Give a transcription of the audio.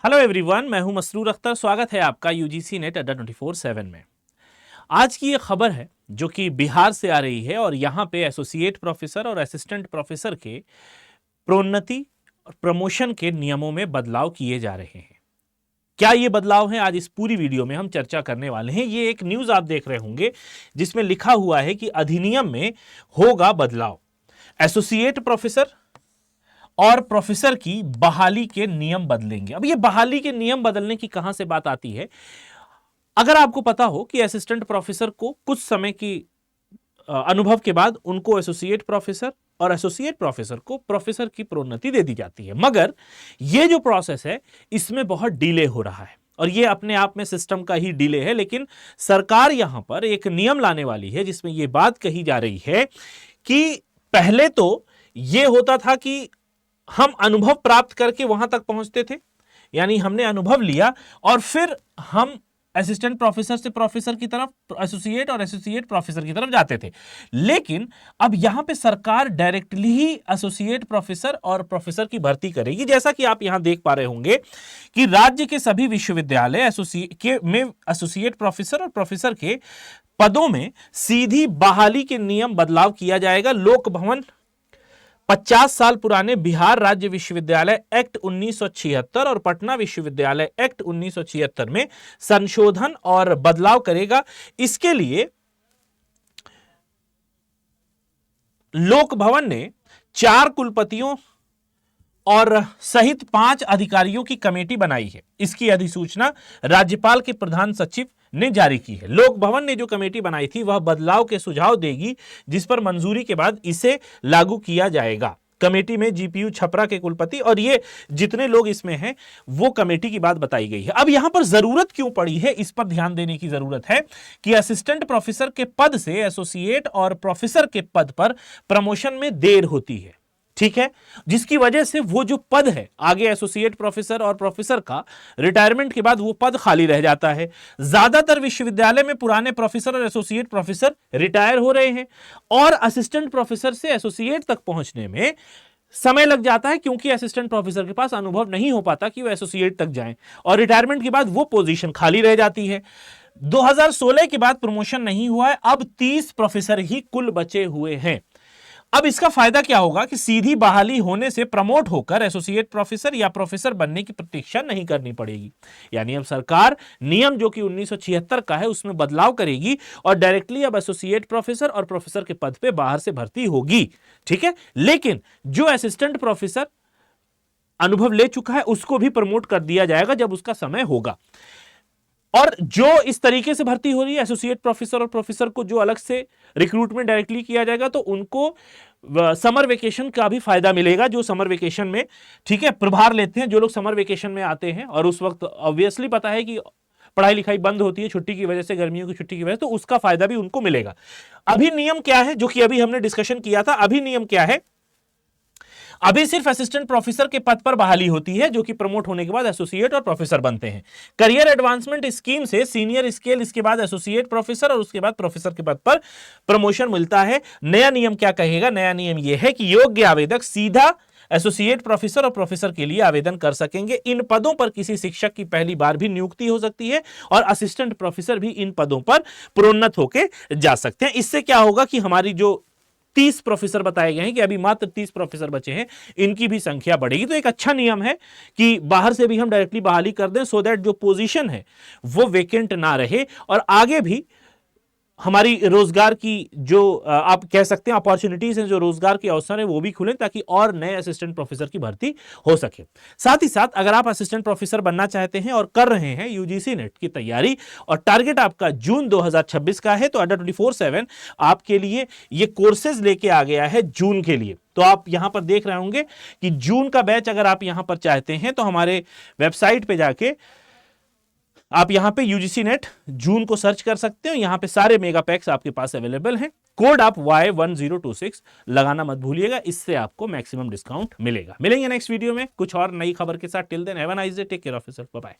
Hello everyone, मैं हूं मसरूर अख्तर। स्वागत है आपका यूजीसी नेट अड्डा 24/7 में। आज की ये खबर है जो कि बिहार से आ रही है और यहाँ पे एसोसिएट प्रोफेसर और असिस्टेंट प्रोफेसर के प्रोन्नति और प्रमोशन के नियमों में बदलाव किए जा रहे हैं। क्या ये बदलाव है, आज इस पूरी वीडियो में हम चर्चा करने वाले हैं। ये एक न्यूज आप देख रहे होंगे जिसमें लिखा हुआ है कि अधिनियम में होगा बदलाव, एसोसिएट प्रोफेसर और प्रोफेसर की बहाली के नियम बदलेंगे। अब ये बहाली के नियम बदलने की कहां से बात आती है? अगर आपको पता हो कि असिस्टेंट प्रोफेसर को कुछ समय की अनुभव के बाद उनको एसोसिएट प्रोफेसर और एसोसिएट प्रोफेसर को प्रोफेसर की प्रोन्नति दे दी जाती है, मगर ये जो प्रोसेस है इसमें बहुत डिले हो रहा है और ये अपने आप में सिस्टम का ही डिले है। लेकिन सरकार यहां पर एक नियम लाने वाली है जिसमें यह बात कही जा रही है कि पहले तो यह होता था कि हम अनुभव प्राप्त करके वहां तक पहुंचते थे, यानी हमने अनुभव लिया और फिर हम असिस्टेंट प्रोफेसर से प्रोफेसर की तरफ, एसोसिएट और एसोसिएट प्रोफेसर की तरफ जाते थे। लेकिन अब यहां पे सरकार डायरेक्टली ही एसोसिएट प्रोफेसर और प्रोफेसर की भर्ती करेगी। जैसा कि आप यहां देख पा रहे होंगे कि राज्य के सभी विश्वविद्यालय में एसोसिएट प्रोफेसर और प्रोफेसर के पदों में सीधी बहाली के नियम बदलाव किया जाएगा। लोक भवन 50 साल पुराने बिहार राज्य विश्वविद्यालय एक्ट 1976 और पटना विश्वविद्यालय एक्ट 1976 में संशोधन और बदलाव करेगा। इसके लिए लोक भवन ने 4 कुलपतियों और सहित 5 अधिकारियों की कमेटी बनाई है। इसकी अधिसूचना राज्यपाल के प्रधान सचिव ने जारी की है। लोक भवन ने जो कमेटी बनाई थी वह बदलाव के सुझाव देगी, जिस पर मंजूरी के बाद इसे लागू किया जाएगा। कमेटी में जीपीयू छपरा के कुलपति और ये जितने लोग इसमें हैं वो कमेटी की बात बताई गई है। अब यहां पर जरूरत क्यों पड़ी है, इस पर ध्यान देने की जरूरत है कि असिस्टेंट प्रोफेसर के पद से एसोसिएट और प्रोफेसर के पद पर प्रमोशन में देर होती है, ठीक है, जिसकी वजह से वो जो पद है आगे एसोसिएट प्रोफेसर और प्रोफेसर का रिटायरमेंट के बाद वो पद खाली रह जाता है। ज्यादातर विश्वविद्यालय में पुराने प्रोफेसर और एसोसिएट प्रोफेसर रिटायर हो रहे हैं और असिस्टेंट प्रोफेसर से एसोसिएट तक पहुंचने में समय लग जाता है, क्योंकि असिस्टेंट प्रोफेसर के पास अनुभव नहीं हो पाता कि वो एसोसिएट तक जाएं और रिटायरमेंट के बाद वो पोजीशन खाली रह जाती है। 2016 के बाद प्रमोशन नहीं हुआ है, अब 30 प्रोफेसर ही कुल बचे हुए हैं। अब इसका फायदा क्या होगा कि सीधी बहाली होने से प्रमोट होकर एसोसिएट प्रोफेसर या प्रोफेसर बनने की प्रतीक्षा नहीं करनी पड़ेगी। यानी अब सरकार नियम जो कि 1976 का है उसमें बदलाव करेगी और डायरेक्टली अब एसोसिएट प्रोफेसर और प्रोफेसर के पद पे बाहर से भर्ती होगी, ठीक है। लेकिन जो असिस्टेंट प्रोफेसर अनुभव ले चुका है उसको भी प्रमोट कर दिया जाएगा जब उसका समय होगा। और जो इस तरीके से भर्ती हो रही है एसोसिएट प्रोफेसर और प्रोफेसर को जो अलग से रिक्रूटमेंट डायरेक्टली किया जाएगा, तो उनको समर वेकेशन का भी फायदा मिलेगा। जो समर वेकेशन में, ठीक है, प्रभार लेते हैं, जो लोग समर वेकेशन में आते हैं और उस वक्त ऑब्वियसली पता है कि पढ़ाई लिखाई बंद होती है छुट्टी की वजह से, गर्मियों की छुट्टी की वजह से, तो उसका फायदा भी उनको मिलेगा। अभी नियम क्या है जो कि अभी हमने डिस्कशन किया था, अभी नियम क्या है? अभी सिर्फ असिस्टेंट प्रोफेसर के पद पर बहाली होती है जो कि प्रमोट होने के बाद एसोसिएट और प्रोफेसर बनते हैं। करियर एडवांसमेंट स्कीम से सीनियर स्केल, इसके बाद एसोसिएट प्रोफेसर और उसके बाद प्रोफेसर के पद पर प्रमोशन मिलता है। नया नियम क्या कहेगा? नया नियम यह है कि योग्य आवेदक सीधा एसोसिएट प्रोफेसर और प्रोफेसर के लिए आवेदन कर सकेंगे। इन पदों पर किसी शिक्षक की पहली बार भी नियुक्ति हो सकती है और असिस्टेंट प्रोफेसर भी इन पदों पर प्रोन्नत होकर जा सकते हैं। इससे क्या होगा कि हमारी जो 30 प्रोफेसर बताए गए हैं कि अभी मात्र 30 प्रोफेसर बचे हैं, इनकी भी संख्या बढ़ेगी। तो एक अच्छा नियम है कि बाहर से भी हम डायरेक्टली बहाली कर दें, सो दैट जो पोजीशन है वो वेकेंट ना रहे और आगे भी हमारी रोजगार की जो आप कह सकते हैं अपॉर्चुनिटीज हैं, जो रोजगार के अवसर हैं वो भी खुलें ताकि और नए असिस्टेंट प्रोफेसर की भर्ती हो सके। साथ ही साथ अगर आप असिस्टेंट प्रोफेसर बनना चाहते हैं और कर रहे हैं यूजीसी नेट की तैयारी और टारगेट आपका जून 2026 का है, तो अड्डा 24/7 आपके लिए ये कोर्सेज लेके आ गया है जून के लिए। तो आप यहां पर देख रहे होंगे कि जून का बैच अगर आप यहां पर चाहते हैं तो हमारे वेबसाइट पे जाके आप यहां पे यूजीसी नेट जून को सर्च कर सकते हो। यहां पे सारे मेगा पैक्स आपके पास अवेलेबल हैं। कोड आप Y1026 लगाना मत भूलिएगा, इससे आपको मैक्सिमम डिस्काउंट मिलेगा। मिलेंगे नेक्स्ट वीडियो में कुछ और नई खबर के साथ। Till then have a nice day, take care of yourself, bye bye.